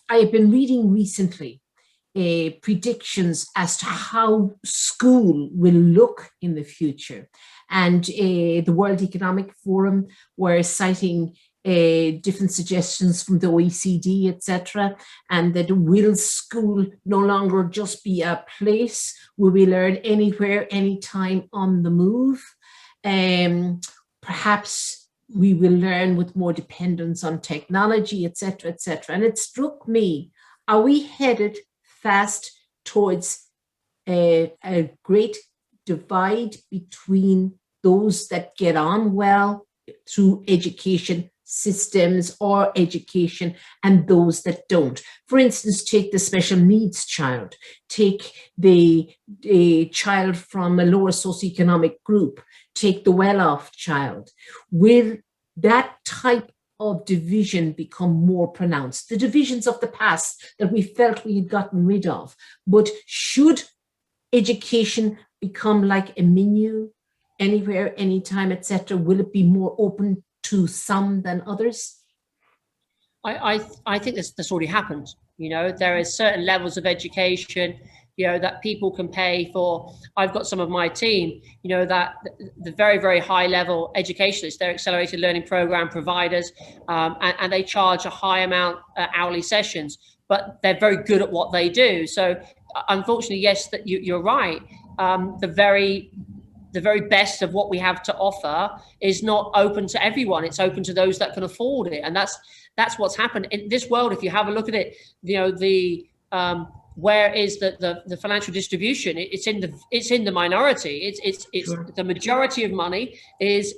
I have been reading recently predictions as to how school will look in the future. And the World Economic Forum were citing different suggestions from the OECD, etc., and that will school no longer just be a place where we learn anywhere, anytime, on the move. Perhaps we will learn with more dependence on technology, etc., etc. And it struck me, are we headed fast towards a great divide between those that get on well through education systems or education and those that don't? For instance, take the special needs child, take the child from a lower socioeconomic group, take the well-off child. Will that type of division become more pronounced? The divisions of the past that we felt we had gotten rid of. But should education become like a menu, anywhere, anytime, etc.? Will it be more open to some than others? I think that's already happened. You know, there is certain levels of education, you know, that people can pay for. I've got some of my team, you know, that the very, very high level educationists, they're accelerated learning program providers, and they charge a high amount hourly sessions, but they're very good at what they do. So unfortunately, yes, that you're right. The very best of what we have to offer is not open to everyone. It's open to those that can afford it. And that's what's happened in this world. If you have a look at it, you know, where is the financial distribution? It's in the minority. It's sure. The majority of money is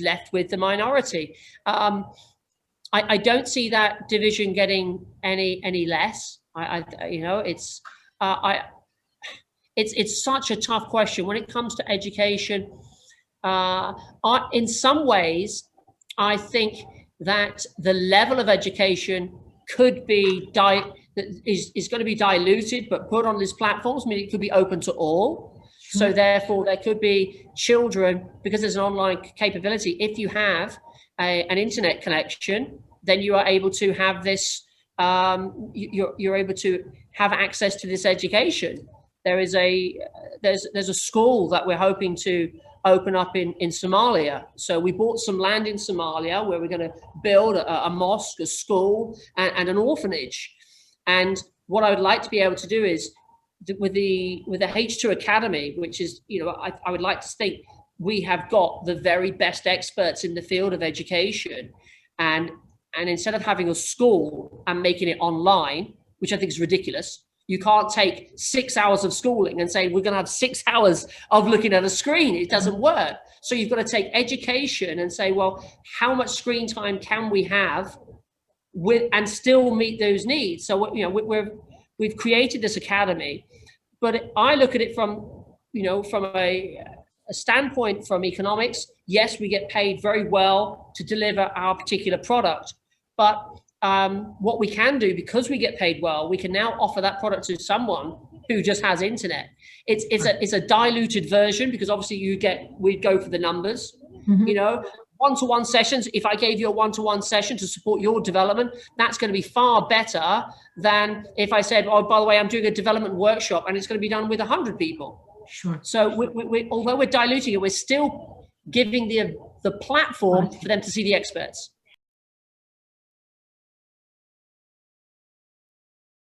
left with the minority. I don't see that division getting any less. You know, it's such a tough question when it comes to education. In some ways, I think that the level of education could be is going to be diluted, but put on these platforms. I mean, it could be open to all. So therefore, there could be children, because there's an online capability. If you have an internet connection, then you are able to have this. You're able to have access to this education. There's a school that we're hoping to open up in Somalia. So we bought some land in Somalia where we're going to build a mosque, a school, and an orphanage. And what I would like to be able to do is with the H2 Academy, which is, you know, I would like to think we have got the very best experts in the field of education. And instead of having a school and making it online, which I think is ridiculous, you can't take 6 hours of schooling and say, we're going to have 6 hours of looking at a screen. It doesn't work. So you've got to take education and say, well, how much screen time can we have and still meet those needs? So, you know, we've created this academy, but I look at it from, you know, from a standpoint from economics. Yes, we get paid very well to deliver our particular product, but what we can do, because we get paid well, we can now offer that product to someone who just has internet. It's a diluted version, because obviously we go for the numbers. You know, one-to-one sessions. If I gave you a one-to-one session to support your development, that's going to be far better than if I said, oh, by the way, I'm doing a development workshop and it's going to be done with 100 people. Sure. So although we're diluting it, we're still giving the platform for them to see the experts.